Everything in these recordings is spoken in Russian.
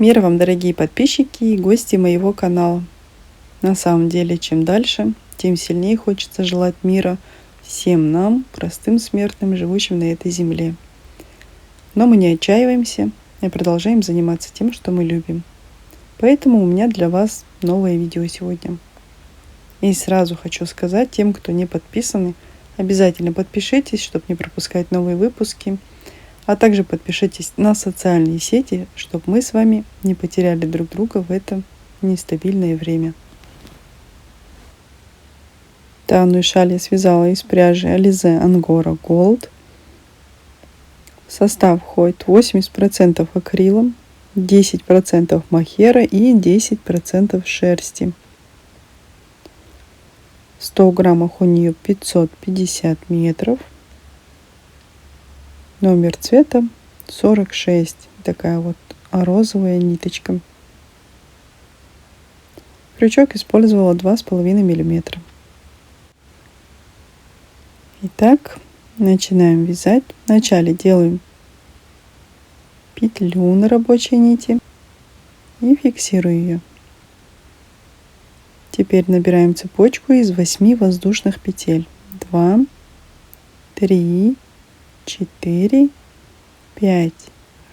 Мир вам, дорогие подписчики и гости моего канала. На самом деле, чем дальше, тем сильнее хочется желать мира всем нам, простым смертным, живущим на этой земле. Но мы не отчаиваемся и продолжаем заниматься тем, что мы любим. Поэтому у меня для вас новое видео сегодня. И сразу хочу сказать тем, кто не подписаны, обязательно подпишитесь, чтобы не пропускать новые выпуски. А также подпишитесь на социальные сети, чтобы мы с вами не потеряли друг друга в это нестабильное время. Данную шаль я связала из пряжи Alize Angora Gold. В состав входит 80% акрила, 10% мохера и 10% шерсти. В 100 граммах у нее 550 метров. Номер цвета 46. Такая вот розовая ниточка. Крючок использовала 2,5 мм. Итак, начинаем вязать. Вначале делаем петлю на рабочей нити и фиксирую ее. Теперь набираем цепочку из 8 воздушных петель. 2, 3, 4, 5,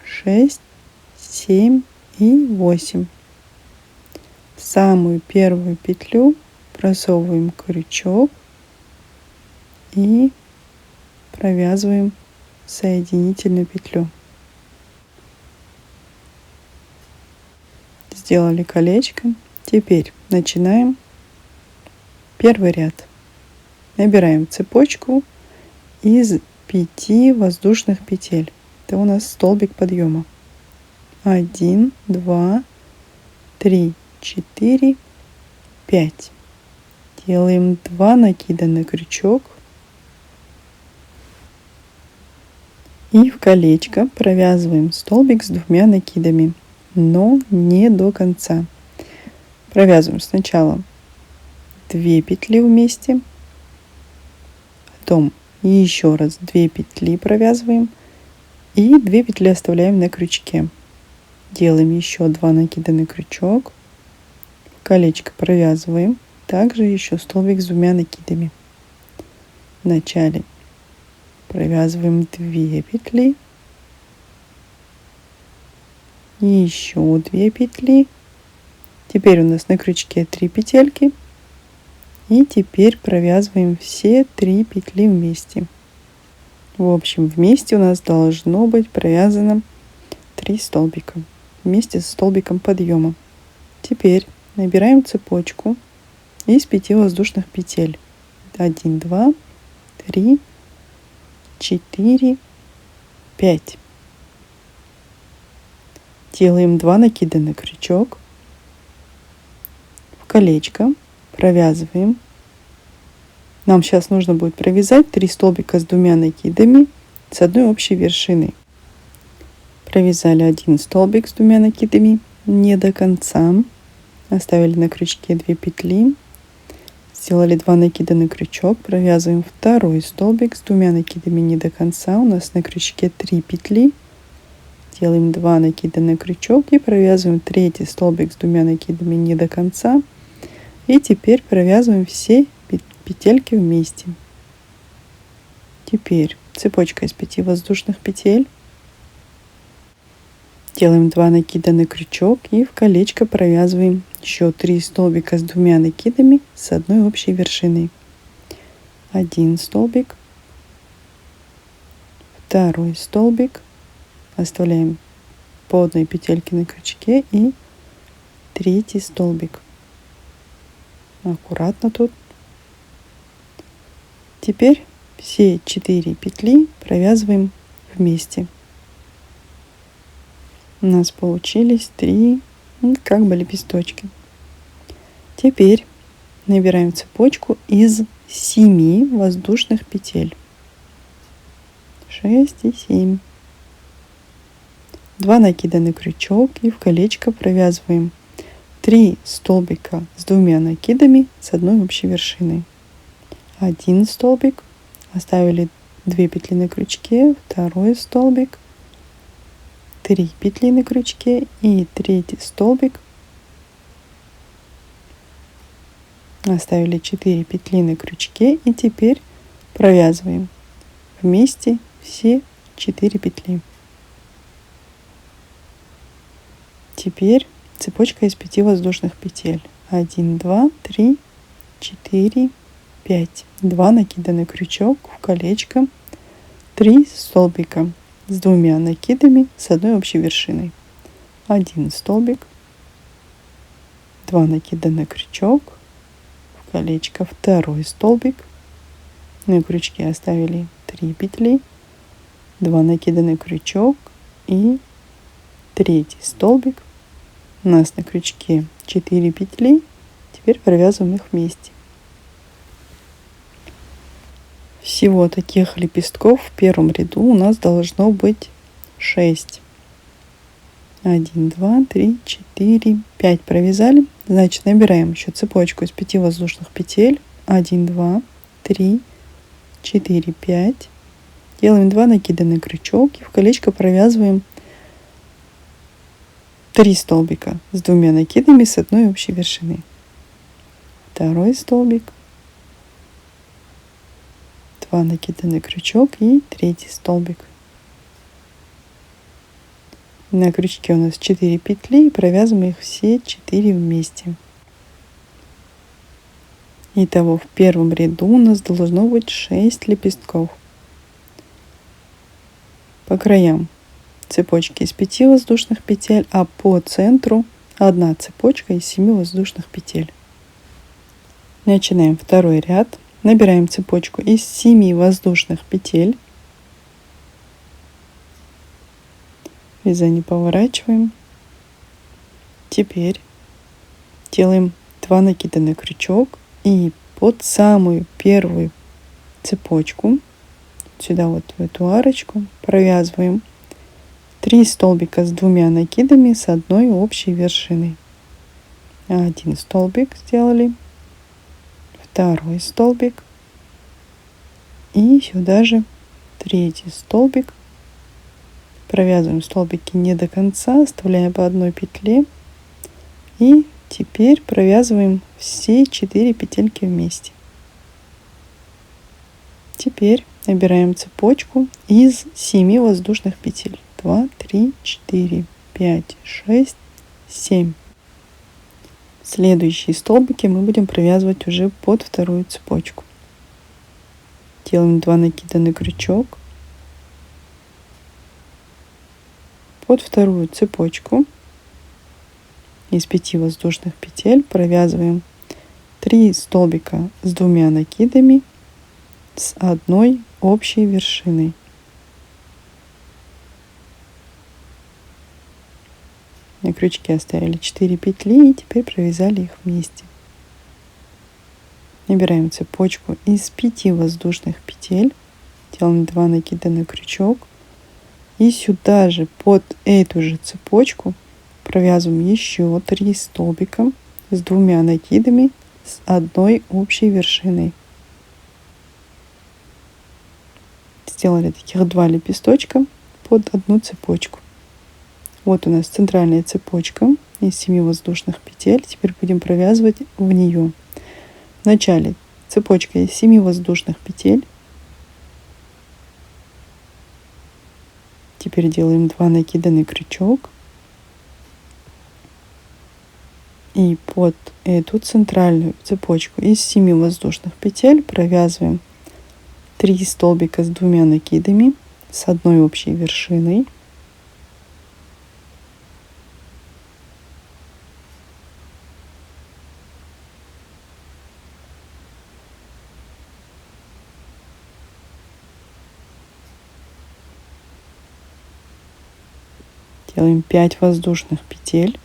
6, 7 и 8. В самую первую петлю просовываем крючок и провязываем соединительную петлю. Сделали колечко. Теперь начинаем первый ряд. Набираем цепочку из 5 воздушных петель. Это у нас столбик подъема. 1, 2, 3, 4, 5. Делаем 2 накида на крючок. И в колечко провязываем столбик с 2 накидами, но не до конца. Провязываем сначала 2 петли вместе, потом еще раз 2 петли провязываем и 2 петли оставляем на крючке. Делаем еще 2 накида на крючок, в колечко провязываем, также еще столбик с 2 накидами. Вначале провязываем 2 петли и еще 2 петли. Теперь у нас на крючке 3 петельки. И теперь провязываем все 3 петли вместе. В общем, вместе у нас должно быть провязано 3 столбика вместе с столбиком подъема. Теперь набираем цепочку из 5 воздушных петель. 1, 2, 3, 4, 5. Делаем 2 накида на крючок, в колечко провязываем. Нам сейчас нужно будет провязать 3 столбика с 2 накидами с одной общей вершиной. Провязали 1 столбик с 2 накидами не до конца, оставили на крючке 2 петли, сделали 2 накида на крючок, провязываем 2 столбик с 2 накидами не до конца, у нас на крючке 3 петли, делаем 2 накида на крючок и провязываем 3 столбик с 2 накидами не до конца. И теперь провязываем все петельки вместе. Теперь цепочка из 5 воздушных петель. Делаем 2 накида на крючок и в колечко провязываем еще 3 столбика с 2 накидами с одной общей вершиной. 1 столбик, 2 столбик, оставляем по одной петельке на крючке и 3 столбик. Аккуратно тут. Теперь все 4 петли провязываем вместе. У нас получились 3 как бы лепесточки. Теперь набираем цепочку из 7 воздушных петель. 6 и 7. 2 накида на крючок и в колечко провязываем 3 столбика с 2 накидами с одной общей вершиной. 1 столбик, оставили 2 петли на крючке, 2 столбик, 3 петли на крючке и третий столбик. Оставили 4 петли на крючке и теперь провязываем вместе все 4 петли. Теперь цепочка из 5 воздушных петель. 1, 2, 3, 4, 5. 2 накида крючок в колечко, 3 столбика с 2 накидами с одной общей вершиной. 1 столбик, 2 накида на крючок в колечко, 2 столбик, на крючке оставили 3 петли, 2 накида на крючок и 3 столбик. У нас на крючке 4 петли, теперь провязываем их вместе. Всего таких лепестков в первом ряду у нас должно быть 6. 1, 2, 3, 4, 5 провязали. Значит, набираем еще цепочку из 5 воздушных петель. 1, 2, 3, 4, 5. Делаем 2 накида на крючок и в колечко провязываем 3 столбика с 2 накидами с одной общей вершины. 2 столбик, 2 накида на крючок и 3 столбик. На крючке у нас 4 петли и провязываем их все 4 вместе. Итого в первом ряду у нас должно быть 6 лепестков. По краям цепочки из 5 воздушных петель, а по центру 1 цепочка из 7 воздушных петель. Начинаем второй ряд. Набираем цепочку из 7 воздушных петель. Вязание поворачиваем. Теперь делаем 2 накида на крючок и под самую первую цепочку, сюда вот в эту арочку, провязываем 3 столбика с 2 накидами с одной общей вершиной. 1 столбик сделали, 2 столбик и сюда же 3 столбик. Провязываем столбики не до конца, оставляем по одной петле. И теперь провязываем все 4 петельки вместе. Теперь набираем цепочку из 7 воздушных петель. 2, 3, 4, 5, 6, 7. Следующие столбики мы будем провязывать уже под вторую цепочку. Делаем 2 накида на крючок. Под вторую цепочку из 5 воздушных петель провязываем 3 столбика с 2 накидами с одной общей вершиной. На крючке оставили 4 петли и теперь провязали их вместе. Набираем цепочку из 5 воздушных петель, делаем 2 накида на крючок и сюда же под эту же цепочку провязываем еще 3 столбика с 2 накидами с одной общей вершиной. Сделали таких 2 лепесточка под одну цепочку. Вот у нас центральная цепочка из 7 воздушных петель. Теперь будем провязывать в нее. Вначале цепочка из 7 воздушных петель. Теперь делаем 2 накида на крючок. И под эту центральную цепочку из 7 воздушных петель провязываем 3 столбика с 2 накидами с одной общей вершиной. Делаем 5 воздушных петель.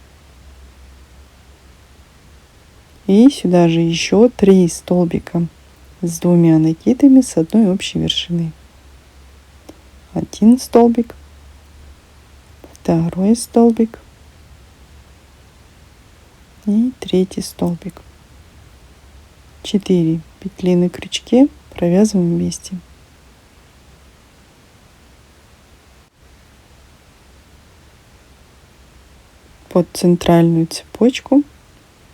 И сюда же еще 3 столбика с 2 накидами с одной общей вершиной. 1 столбик, 2 столбик и 3 столбик. 4 петли на крючке провязываем вместе. Под центральную цепочку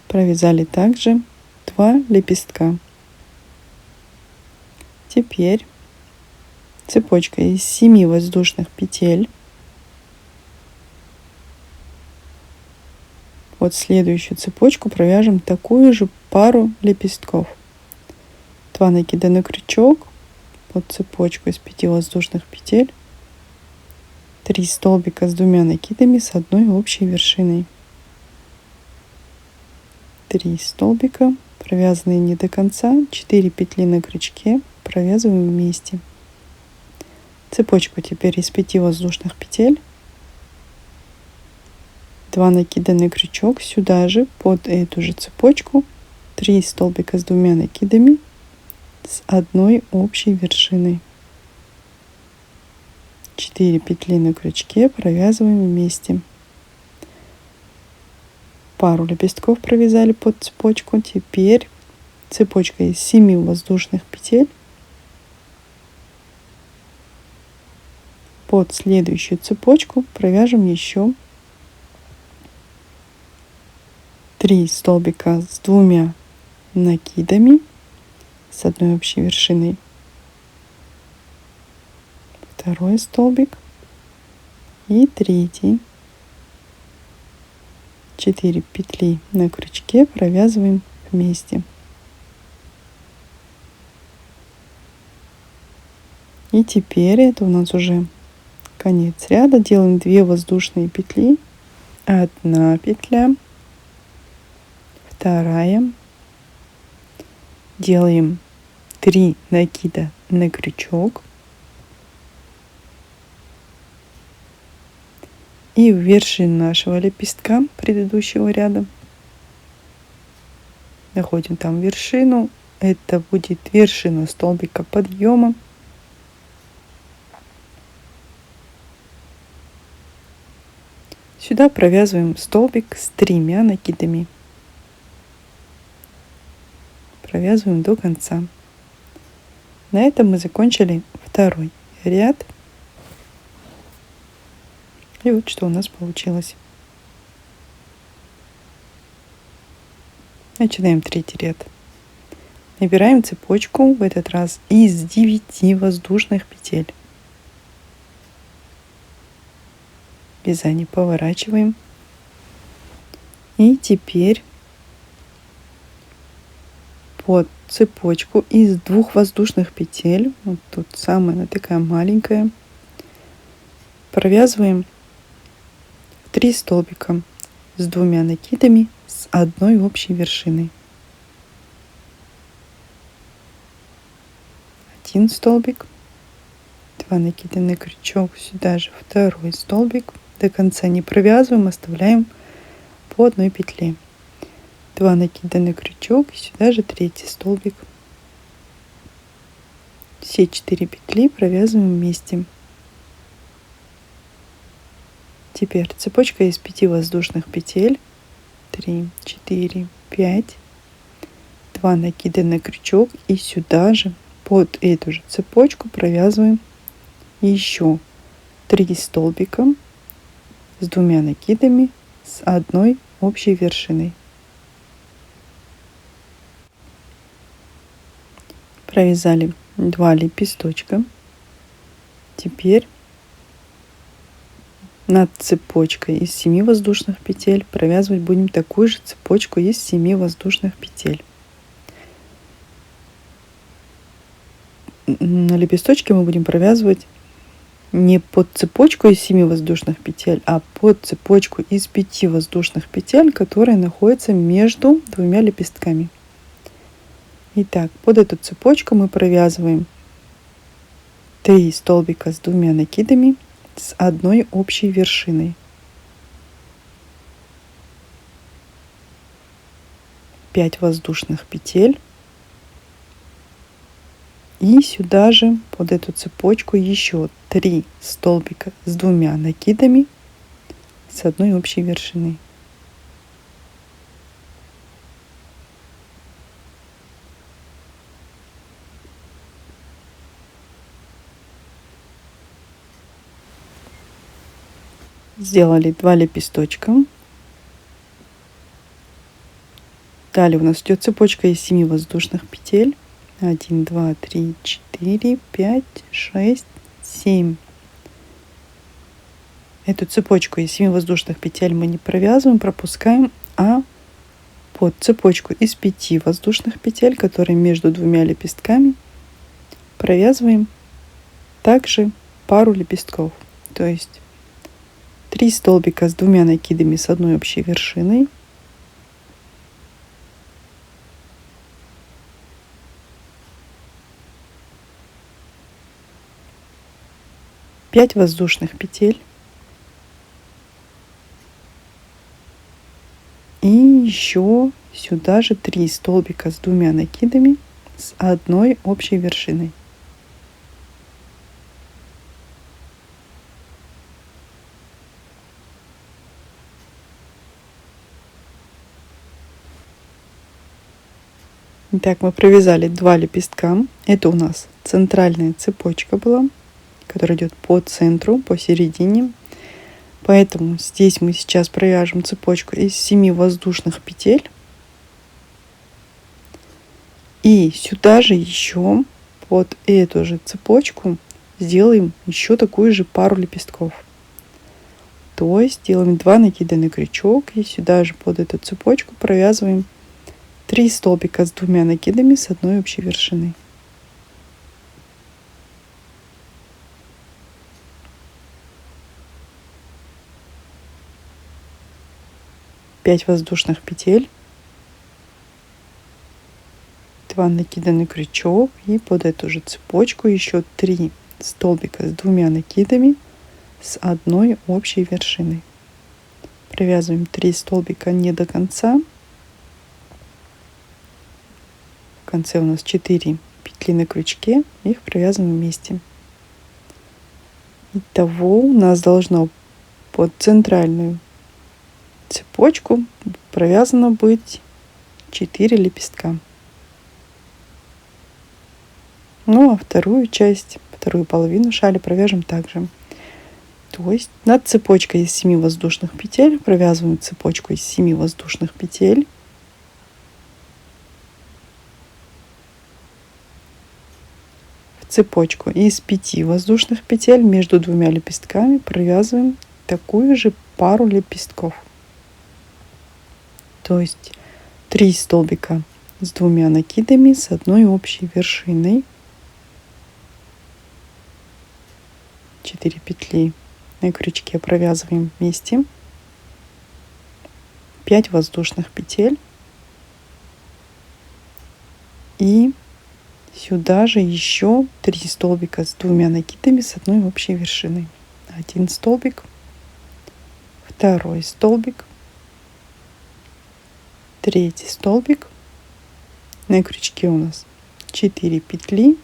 провязали также 2 лепестка. Теперь цепочка из 7 воздушных петель под следующую цепочку провяжем такую же пару лепестков. 2 накида на крючок под цепочку из 5 воздушных петель, 3 столбика с 2 накидами с одной общей вершиной, 3 столбика, провязанные не до конца, 4 петли на крючке, провязываем вместе. Цепочку теперь из 5 воздушных петель, 2 накида на крючок, сюда же под эту же цепочку 3 столбика с 2 накидами с одной общей вершиной, 4 петли на крючке, провязываем вместе. Пару лепестков провязали под цепочку. Теперь цепочка из 7 воздушных петель под следующую цепочку провяжем еще 3 столбика с 2 накидами с одной общей вершиной, второй столбик и третий, 4 петли на крючке, провязываем вместе. И теперь это у нас уже конец ряда. Делаем 2 воздушные петли, 1 петля, 2, делаем 3 накида на крючок и в вершину нашего лепестка предыдущего ряда находим там вершину. Это будет вершина столбика подъема. Сюда провязываем столбик с 3 накидами. Провязываем до конца. На этом мы закончили второй ряд. И вот что у нас получилось. Начинаем третий ряд. Набираем цепочку в этот раз из 9 воздушных петель. Вязание поворачиваем. И теперь под цепочку из 2 воздушных петель, вот тут самая она такая маленькая, провязываем 3 столбика с 2 накидами с одной общей вершиной, 1 столбик, 2 накида на крючок, сюда же второй столбик, до конца не провязываем, оставляем по 1 петле, 2 накида на крючок, сюда же третий столбик. Все 4 петли провязываем вместе. Теперь цепочка из 5 воздушных петель, 3, 4, 5, 2 накида на крючок и сюда же под эту же цепочку провязываем еще 3 столбика с 2 накидами с одной общей вершиной. Провязали 2 лепесточка. Теперь над цепочкой из 7 воздушных петель провязывать будем такую же цепочку из 7 воздушных петель. На лепесточке мы будем провязывать не под цепочку из 7 воздушных петель, а под цепочку из 5 воздушных петель, которая находится между 2 лепестками. Итак, под эту цепочку мы провязываем 3 столбика с 2 накидами с одной общей вершиной, 5 воздушных петель и сюда же под эту цепочку еще 3 столбика с 2 накидами с одной общей вершиной. Сделали 2 лепесточка. Далее у нас идет цепочка из 7 воздушных петель. 1, 2, 3, 4, 5, 6, 7. Эту цепочку из 7 воздушных петель мы не провязываем, пропускаем, а под цепочку из 5 воздушных петель, которые между двумя лепестками, провязываем также пару лепестков. То есть 3 столбика с 2 накидами с одной общей вершиной. Пять воздушных петель. И еще сюда же 3 столбика с 2 накидами с одной общей вершиной. Итак, мы провязали 2 лепестка. Это у нас центральная цепочка была, которая идет по центру, посередине. Поэтому здесь мы сейчас провяжем цепочку из 7 воздушных петель. И сюда же еще под эту же цепочку сделаем еще такую же пару лепестков. То есть делаем 2 накида на крючок и сюда же под эту цепочку провязываем 3 столбика с 2 накидами с одной общей вершиной. 5 воздушных петель, 2 накида на крючок и под эту же цепочку еще 3 столбика с 2 накидами с одной общей вершиной. Провязываем 3 столбика не до конца. В конце у нас 4 петли на крючке, их провязываем вместе. Итого у нас должно под центральную цепочку провязано быть 4 лепестка. Ну а вторую часть, вторую половину шали провяжем также. То есть над цепочкой из 7 воздушных петель провязываем цепочку из 7 воздушных петель. В цепочку из 5 воздушных петель между двумя лепестками провязываем такую же пару лепестков. То есть 3 столбика с 2 накидами с одной общей вершиной. 4 петли на крючке провязываем вместе. 5 воздушных петель. И сюда же еще 3 столбика с 2 накидами с одной общей вершиной. 1 столбик, 2 столбик, 3 столбик. На крючке у нас 4 петли.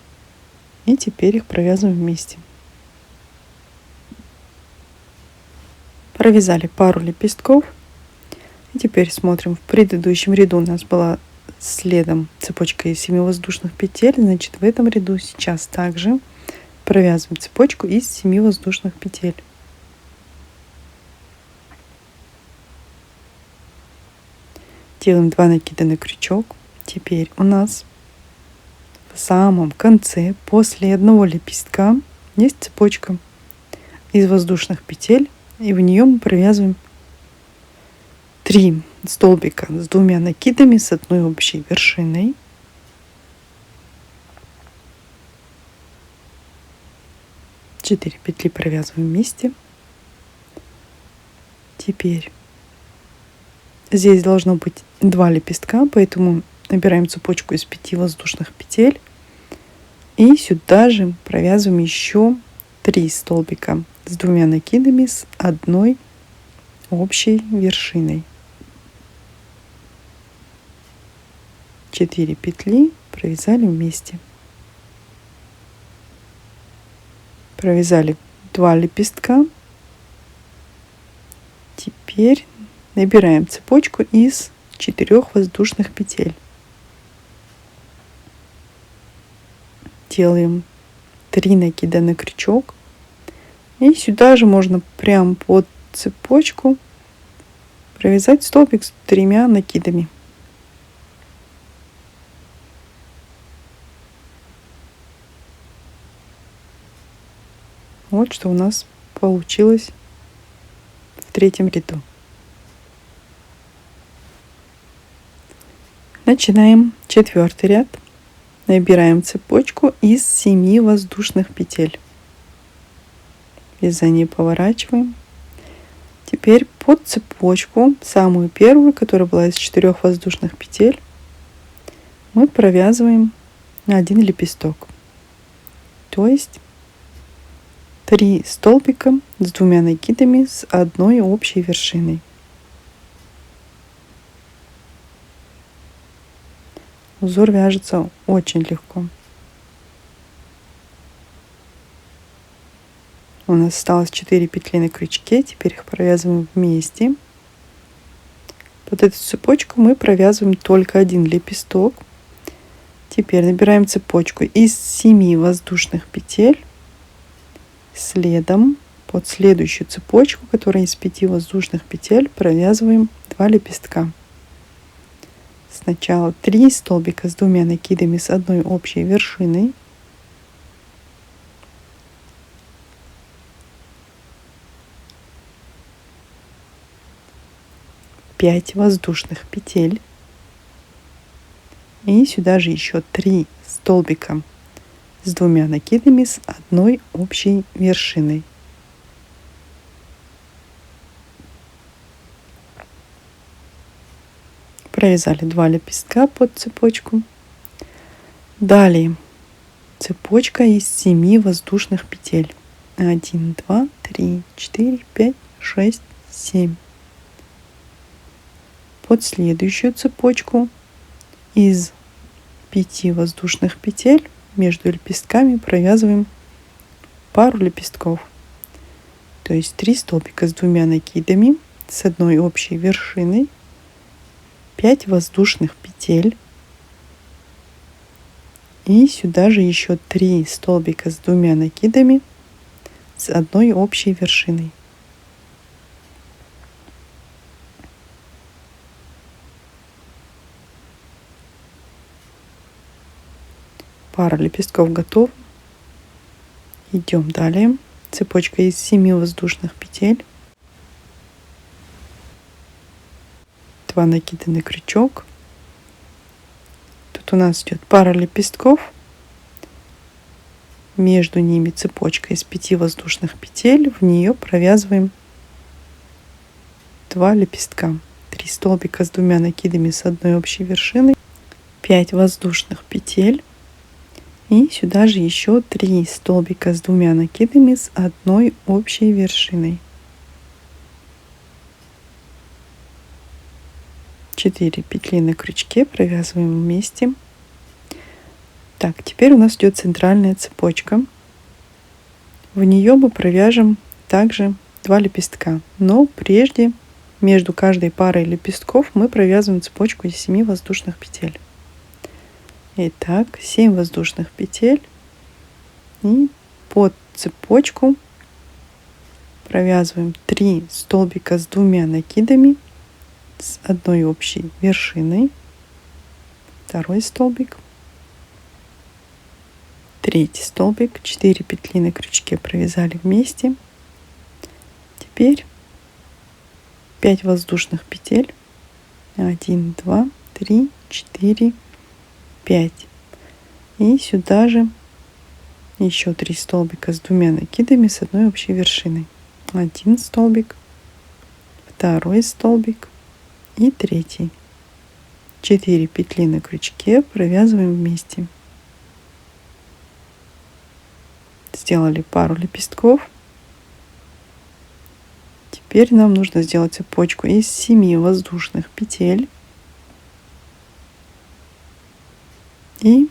И теперь их провязываем вместе. Провязали пару лепестков. И теперь смотрим. В предыдущем ряду у нас была следом цепочка из 7 воздушных петель. Значит, в этом ряду сейчас также провязываем цепочку из 7 воздушных петель. Делаем 2 накида на крючок. Теперь у нас в самом конце, после одного лепестка, есть цепочка из воздушных петель. И в нее мы провязываем 3 столбика с 2 накидами с одной общей вершиной. Четыре петли провязываем вместе. Теперь здесь должно быть 2 лепестка, поэтому набираем цепочку из 5 воздушных петель. И сюда же провязываем еще 3 столбика с 2 накидами с одной общей вершиной. 4 петли провязали вместе. Провязали 2 лепестка. Теперь набираем цепочку из 4 воздушных петель. Делаем 3 накида на крючок. И сюда же можно прям под цепочку провязать столбик с 3 накидами. Вот что у нас получилось в третьем ряду. Начинаем четвертый ряд. Набираем цепочку из 7 воздушных петель. Вязание поворачиваем. Теперь под цепочку, самую первую, которая была из 4 воздушных петель, мы провязываем 1 лепесток. То есть 3 столбика с 2 накидами с одной общей вершиной. Узор вяжется очень легко. У нас осталось 4 петли на крючке, теперь их провязываем вместе. Под эту цепочку мы провязываем только 1 лепесток. Теперь набираем цепочку из 7 воздушных петель. Следом под следующую цепочку, которая из 5 воздушных петель, провязываем 2 лепестка. Сначала 3 столбика с 2 накидами с одной общей вершиной. Пять воздушных петель. И сюда же еще 3 столбика с 2 накидами с одной общей вершиной. Провязали 2 лепестка под цепочку. Далее цепочка из 7 воздушных петель. 1, 2, 3, 4, 5, 6, 7. Под следующую цепочку из 5 воздушных петель между лепестками провязываем пару лепестков. То есть 3 столбика с 2 накидами с одной общей вершиной. 5 воздушных петель. И сюда же еще 3 столбика с 2 накидами с одной общей вершиной. Пара лепестков готова. Идем далее. Цепочка из 7 воздушных петель. 2 накида на крючок. Тут у нас идет пара лепестков. Между ними цепочка из 5 воздушных петель. В нее провязываем 2 лепестка. 3 столбика с 2 накидами с одной общей вершиной. 5 воздушных петель. И сюда же еще 3 столбика с 2 накидами с одной общей вершиной. 4 петли на крючке провязываем вместе. Так, теперь у нас идет центральная цепочка. В нее мы провяжем также 2 лепестка. Но прежде между каждой парой лепестков мы провязываем цепочку из 7 воздушных петель. Итак, 7 воздушных петель. И под цепочку провязываем 3 столбика с 2 накидами с одной общей вершиной. Второй столбик. Третий столбик. 4 петли на крючке провязали вместе. Теперь 5 воздушных петель. 1, 2, 3, 4, 5. И сюда же еще 3 столбика с 2 накидами с одной общей вершиной. 1 столбик, второй столбик и третий. 4 петли на крючке провязываем вместе. Сделали пару лепестков. Теперь нам нужно сделать цепочку из 7 воздушных петель. И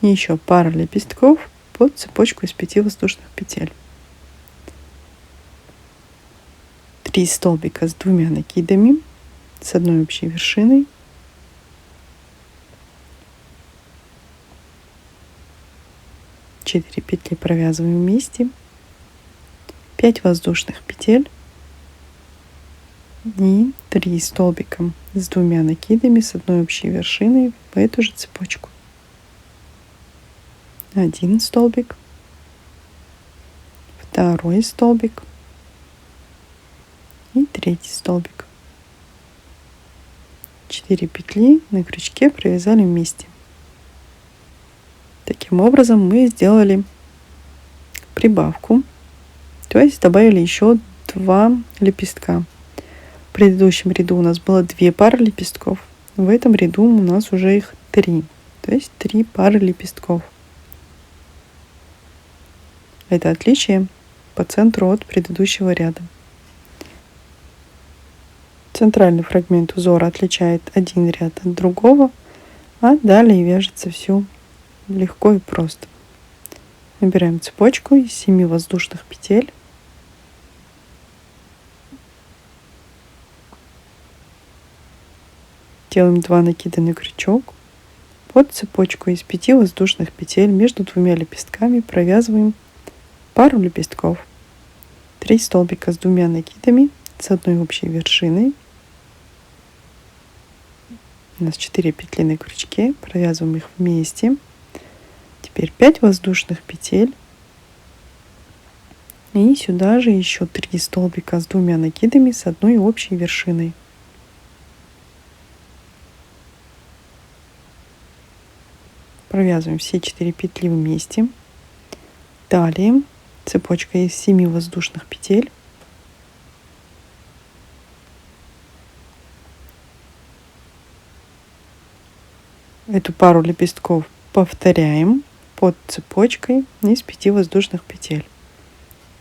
еще пара лепестков под цепочку из 5 воздушных петель. 3 столбика с 2 накидами с одной общей вершиной. 4 петли провязываем вместе. 5 воздушных петель. И 3 столбика с 2 накидами с одной общей вершиной в эту же цепочку. 1 столбик, второй столбик и третий столбик. 4 петли на крючке провязали вместе. Таким образом мы сделали прибавку, то есть добавили еще 2 лепестка. В предыдущем ряду у нас было 2 пары лепестков, в этом ряду у нас уже их 3, то есть 3 пары лепестков. Это отличие по центру от предыдущего ряда. Центральный фрагмент узора отличает один ряд от другого, а далее вяжется все легко и просто. Набираем цепочку из 7 воздушных петель. Делаем 2 накида на крючок. Под цепочку из 5 воздушных петель между двумя лепестками провязываем пару лепестков. 3 столбика с 2 накидами с одной общей вершиной. У нас 4 петли на крючке, провязываем их вместе. Теперь 5 воздушных петель. И сюда же еще 3 столбика с 2 накидами с одной общей вершиной. Провязываем все 4 петли вместе. Далее цепочка из 7 воздушных петель. Эту пару лепестков повторяем под цепочкой из 5 воздушных петель.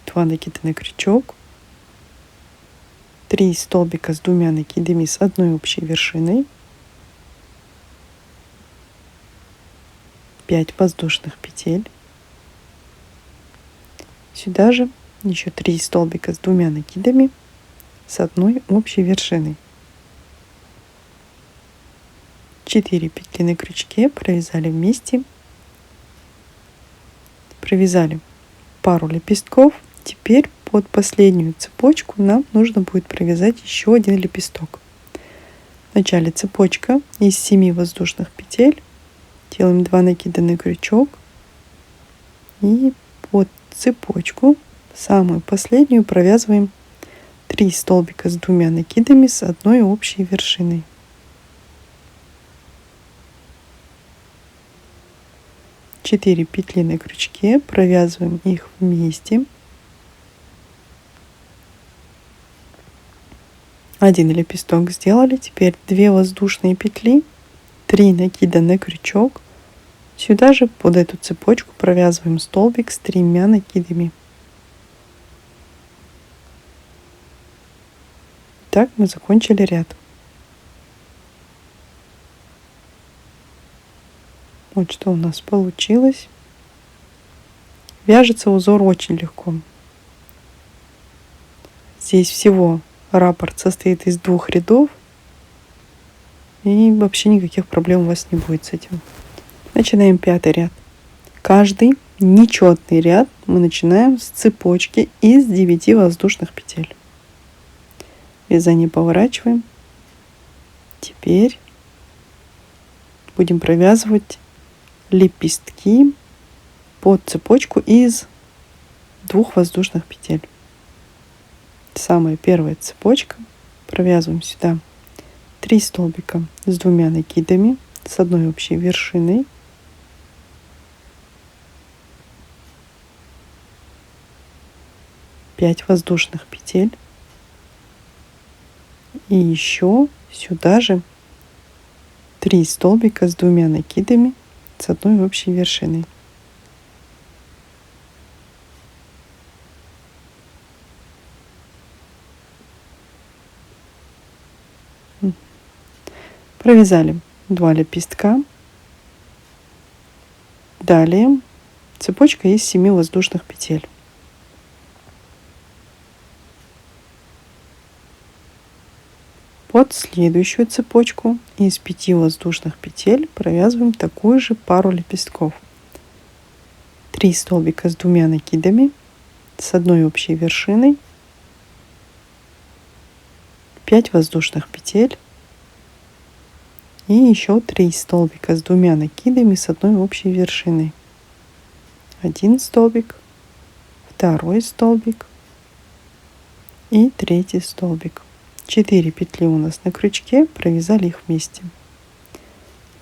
2 накида на крючок, 3 столбика с 2 накидами с одной общей вершиной, 5 воздушных петель. Сюда же еще 3 столбика с 2 накидами с одной общей вершиной. 4 петли на крючке провязали вместе, провязали пару лепестков. Теперь под последнюю цепочку нам нужно будет провязать еще один лепесток. В начале цепочка из 7 воздушных петель, делаем 2 накида на крючок и под цепочку самую последнюю провязываем 3 столбика с 2 накидами с одной общей вершиной. Четыре петли на крючке, провязываем их вместе. Один лепесток сделали, теперь 2 воздушные петли, 3 накида на крючок. Сюда же под эту цепочку провязываем столбик с 3 накидами. Так мы закончили ряд. Вот что у нас получилось. Вяжется узор очень легко. Здесь всего раппорт состоит из 2 рядов. И вообще никаких проблем у вас не будет с этим. Начинаем 5 ряд. Каждый нечетный ряд мы начинаем с цепочки из 9 воздушных петель. Вязание поворачиваем. Теперь будем провязывать лепестки под цепочку из 2 воздушных петель. Самая первая цепочка. Провязываем сюда 3 столбика с 2 накидами с одной общей вершиной. Пять воздушных петель. И еще сюда же 3 столбика с 2 накидами с одной общей вершиной. Провязали 2 лепестка. Далее цепочка из 7 воздушных петель. Под следующую цепочку из 5 воздушных петель провязываем такую же пару лепестков. 3 столбика с 2 накидами с одной общей вершиной, 5 воздушных петель и еще 3 столбика с 2 накидами с одной общей вершиной. 1 столбик, второй столбик и третий столбик. 4 петли у нас на крючке, провязали их вместе.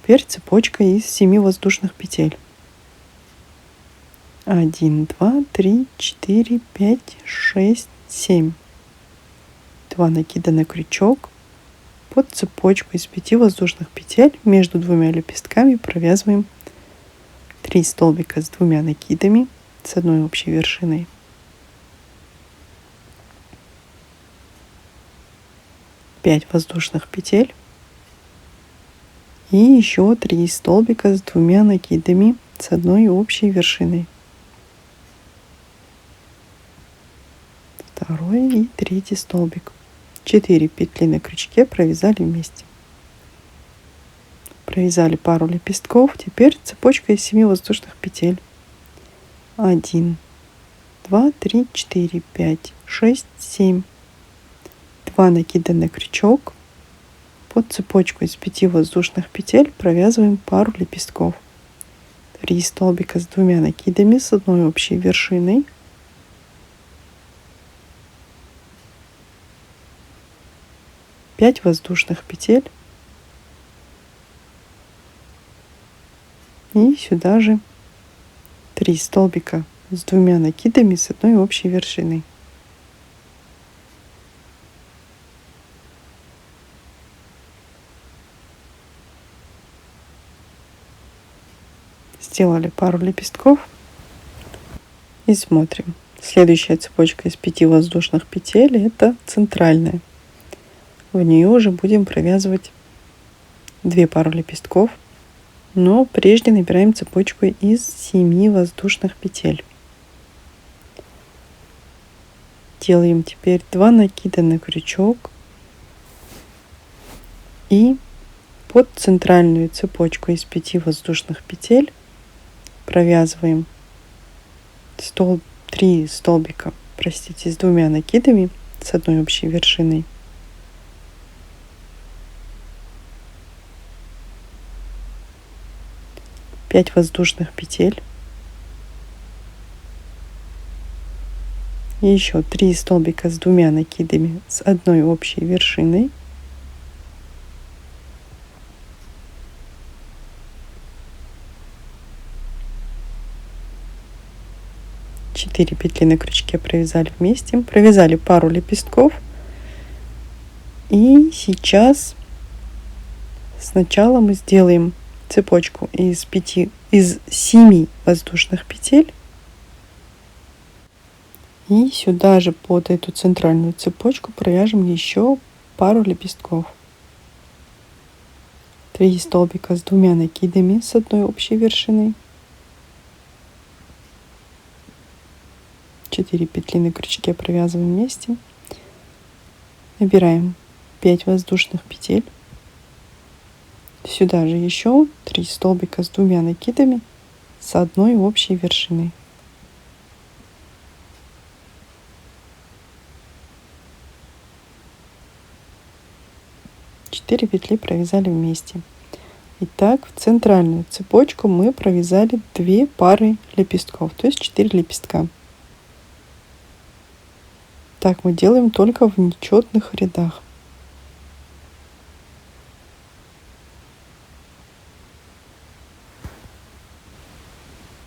Теперь цепочка из 7 воздушных петель. 1, 2, 3, 4, 5, 6, 7. 2 накида на крючок. Под цепочку из 5 воздушных петель между двумя лепестками провязываем 3 столбика с 2 накидами с одной общей вершиной. 5 воздушных петель и еще 3 столбика с 2 накидами с одной общей вершиной. Второй и третий столбик. 4 петли на крючке провязали вместе. Провязали пару лепестков. Теперь цепочка из 7 воздушных петель. 1, 2, 3, 4, 5, 6, 7. 2 накида на крючок. Под цепочку из 5 воздушных петель провязываем пару лепестков. 3 столбика с 2 накидами с одной общей вершиной. 5 воздушных петель. И сюда же 3 столбика с 2 накидами с одной общей вершиной. Сделали пару лепестков и смотрим. Следующая цепочка из 5 воздушных петель — это центральная. В нее уже будем провязывать 2 пары лепестков, но прежде набираем цепочку из 7 воздушных петель. Делаем теперь 2 накида на крючок и под центральную цепочку из 5 воздушных петель провязываем 3 столбика, с 2 накидами с одной общей вершиной. 5 воздушных петель. И еще 3 столбика с 2 накидами с одной общей вершиной. Четыре петли на крючке провязали вместе, провязали пару лепестков. И сейчас сначала мы сделаем цепочку из 7 воздушных петель. И сюда же под эту центральную цепочку провяжем еще пару лепестков. 3 столбика с 2 накидами с одной общей вершиной. 4 петли на крючке провязываем вместе. Набираем 5 воздушных петель. Сюда же еще 3 столбика с 2 накидами с одной общей вершиной. Четыре петли провязали вместе. Итак, в центральную цепочку мы провязали 2 пары лепестков, то есть 4 лепестка. Так мы делаем только в нечетных рядах.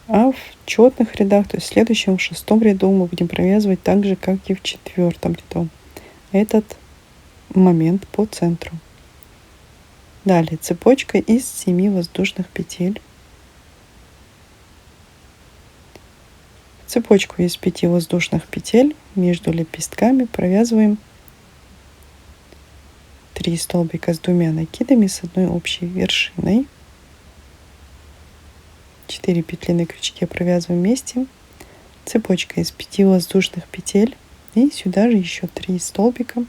А в четных рядах, то есть в следующем, в 6-м ряду, мы будем провязывать так же, как и в 4-м ряду. Этот момент по центру. Далее цепочка из 7 воздушных петель. В цепочку из 5 воздушных петель между лепестками провязываем 3 столбика с 2 накидами с одной общей вершиной. 4 петли на крючке провязываем вместе. Цепочка из 5 воздушных петель. И сюда же еще 3 столбика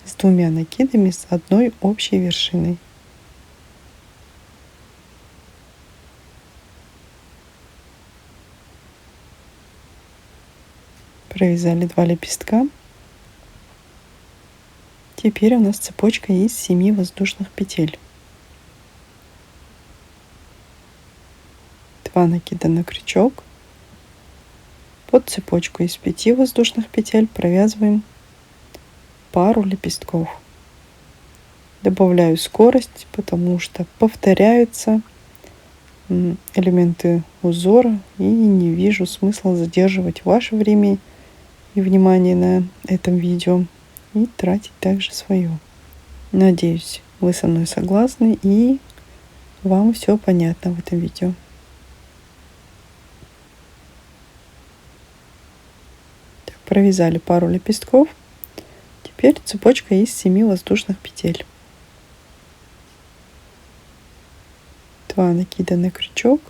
с 2 накидами с одной общей вершиной. Провязали 2 лепестка. Теперь у нас цепочка из 7 воздушных петель. 2 накида на крючок. Под цепочку из 5 воздушных петель провязываем пару лепестков. Добавляю скорость, потому что повторяются элементы узора, и не вижу смысла задерживать ваше время и внимание на этом видео и тратить также свое. Надеюсь, вы со мной согласны и вам все понятно в этом видео. Так, провязали пару лепестков. Теперь цепочка из 7 воздушных петель. 2 накида на крючок.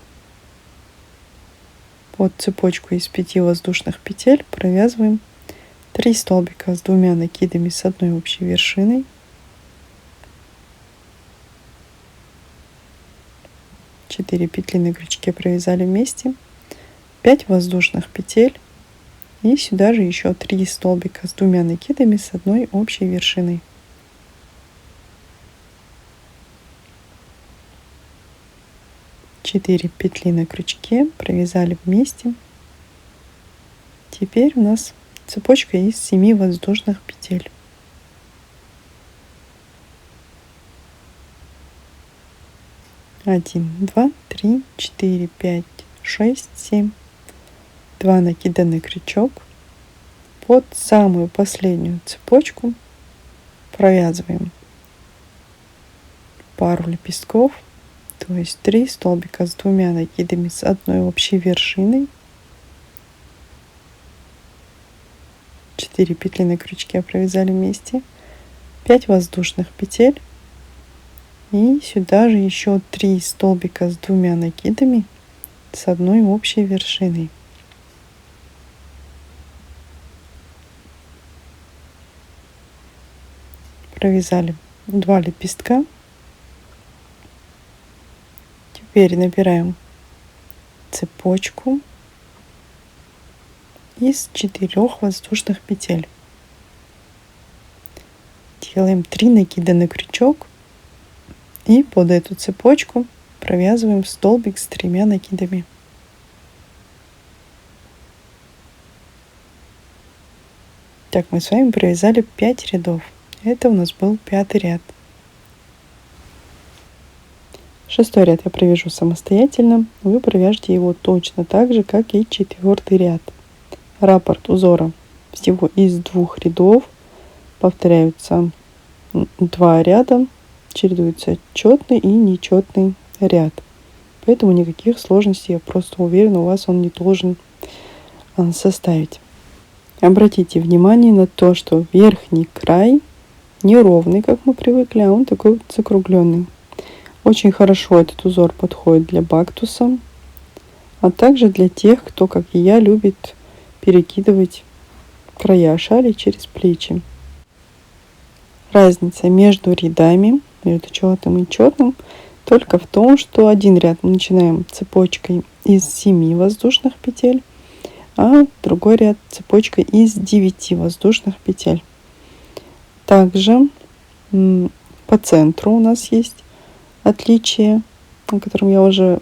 Под цепочку из 5 воздушных петель провязываем 3 столбика с 2 накидами с одной общей вершиной. 4 петли на крючке провязали вместе, 5 воздушных петель и сюда же еще 3 столбика с 2 накидами с одной общей вершиной. Четыре петли на крючке провязали вместе. Теперь у нас цепочка из 7 воздушных петель. 1, 2, 3, 4, 5, 6, 7. 2 накида на крючок. Под самую последнюю цепочку провязываем пару лепестков, то есть 3 столбика с 2 накидами с одной общей вершиной. 4 петли на крючке провязали вместе, 5 воздушных петель и сюда же еще 3 столбика с 2 накидами с одной общей вершиной. Провязали 2 лепестка. Теперь набираем цепочку из 4 воздушных петель. Делаем 3 накида на крючок и под эту цепочку провязываем столбик с 3 накидами. Так, мы с вами провязали 5 рядов. Это у нас был 5-й ряд. 6-й ряд я провяжу самостоятельно. Вы провяжете его точно так же, как и 4-й ряд. Раппорт узора всего из 2 рядов. Повторяются 2 ряда. Чередуется четный и нечетный ряд. Поэтому никаких сложностей, я просто уверена, у вас он не должен составить. Обратите внимание на то, что верхний край неровный, как мы привыкли, а он такой вот закругленный. Очень хорошо этот узор подходит для бактуса, а также для тех, кто, как и я, любит перекидывать края шали через плечи. Разница между рядами, между четным и четным, только в том, что один ряд мы начинаем цепочкой из 7 воздушных петель, а другой ряд цепочкой из 9 воздушных петель. Также по центру у нас есть отличие, о котором я уже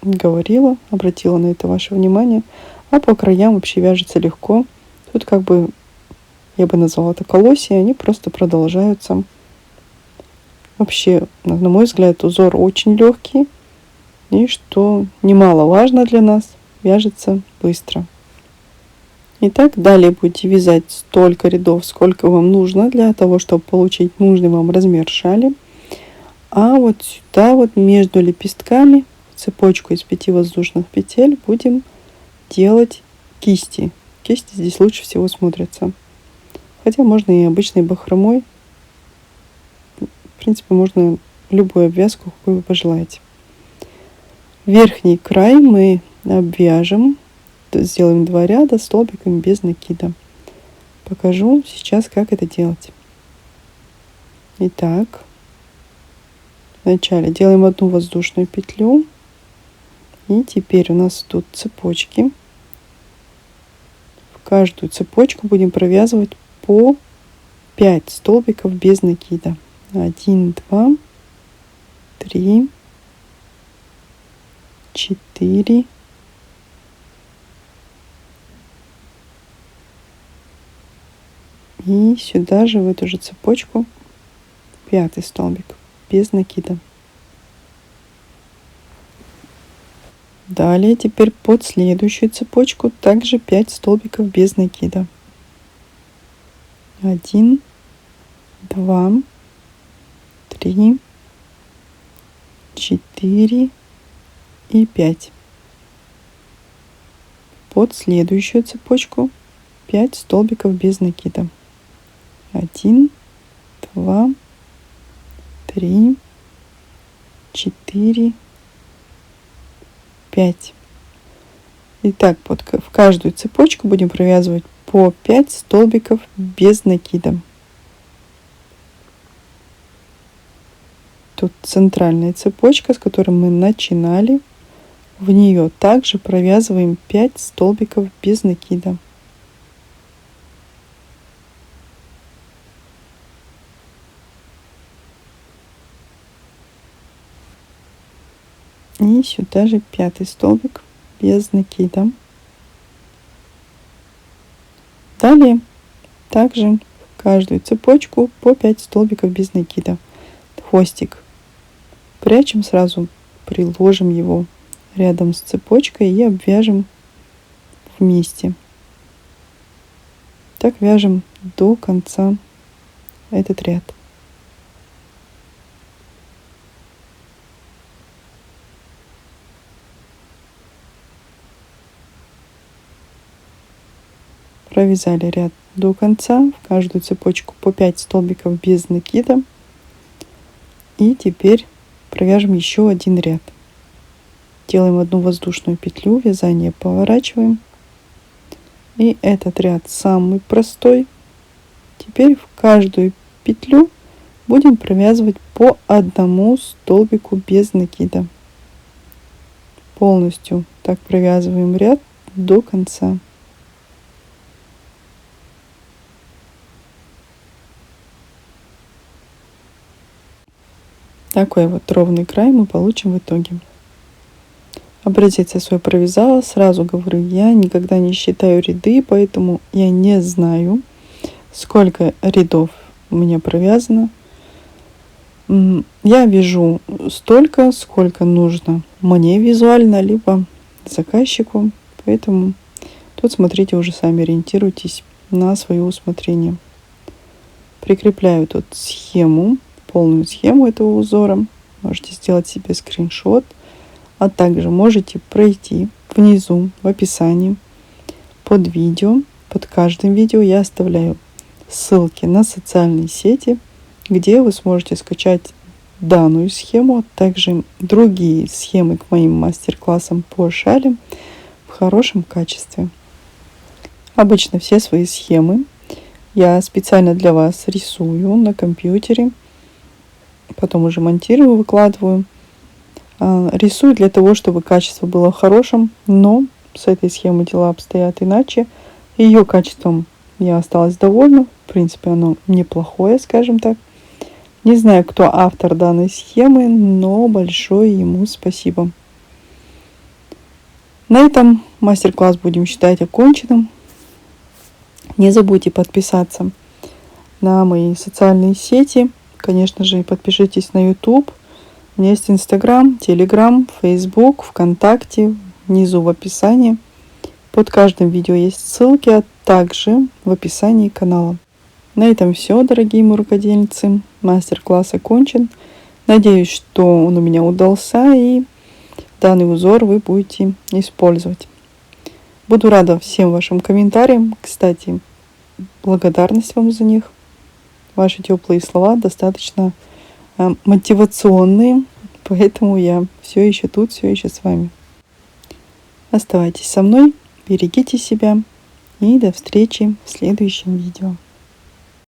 говорила, обратила на это ваше внимание, а по краям вообще вяжется легко. Тут как бы, я бы назвала это колосья, они просто продолжаются. Вообще, на мой взгляд, узор очень легкий и, что немаловажно для нас, вяжется быстро. Итак, далее будете вязать столько рядов, сколько вам нужно для того, чтобы получить нужный вам размер шали. А вот сюда, вот между лепестками, цепочку из 5 воздушных петель будем делать кисти. Кисти здесь лучше всего смотрятся. Хотя можно и обычной бахромой. В принципе, можно любую обвязку, какую вы пожелаете. Верхний край мы обвяжем. Сделаем 2 ряда столбиками без накида. Покажу сейчас, как это делать. Итак, вначале делаем 1 воздушную петлю. И теперь у нас тут цепочки. В каждую цепочку будем провязывать по 5 столбиков без накида. 1, 2, 3, 4, И сюда же, в эту же цепочку, 5 столбик без накида. Далее теперь под следующую цепочку также 5 столбиков без накида. 1, 2, 3, 4 и 5. Под следующую цепочку 5 столбиков без накида. 1, 2, 3, 4, 5. Итак, в каждую цепочку будем провязывать по 5 столбиков без накида. Тут центральная цепочка, с которой мы начинали. В нее также провязываем 5 столбиков без накида. И сюда же 5 столбик без накида. Далее также в каждую цепочку по 5 столбиков без накида. Хвостик прячем сразу, приложим его рядом с цепочкой и обвяжем вместе. Так вяжем до конца этот ряд. Провязали ряд до конца, в каждую цепочку по 5 столбиков без накида. И теперь провяжем еще один ряд. Делаем одну воздушную петлю, вязание поворачиваем. И этот ряд самый простой. Теперь в каждую петлю будем провязывать по одному столбику без накида. Полностью так провязываем ряд до конца. Такой вот ровный край мы получим в итоге. Образец я свой провязала. Сразу говорю, я никогда не считаю ряды, поэтому я не знаю, сколько рядов у меня провязано. Я вяжу столько, сколько нужно мне визуально, либо заказчику. Поэтому тут смотрите, уже сами ориентируйтесь на свое усмотрение. Прикрепляю тут схему, полную схему этого узора. Можете сделать себе скриншот, а также можете пройти внизу в описании под видео. Под каждым видео я оставляю ссылки на социальные сети, где вы сможете скачать данную схему, а также другие схемы к моим мастер-классам по шалям в хорошем качестве. Обычно все свои схемы я специально для вас рисую на компьютере, потом уже монтирую, выкладываю. Рисую для того, чтобы качество было хорошим, но с этой схемой дела обстоят иначе. Ее качеством я осталась довольна. В принципе, оно неплохое, скажем так. Не знаю, кто автор данной схемы, но большое ему спасибо. На этом мастер-класс будем считать оконченным. Не забудьте подписаться на мои социальные сети. Конечно же, подпишитесь на YouTube. У меня есть Instagram, Telegram, Facebook, ВКонтакте. Внизу в описании. Под каждым видео есть ссылки, а также в описании канала. На этом все, дорогие мои рукодельницы. Мастер-класс окончен. Надеюсь, что он у меня удался и данный узор вы будете использовать. Буду рада всем вашим комментариям. Кстати, благодарность вам за них. Ваши теплые слова достаточно мотивационные, поэтому я все еще тут, все еще с вами. Оставайтесь со мной, берегите себя и до встречи в следующем видео.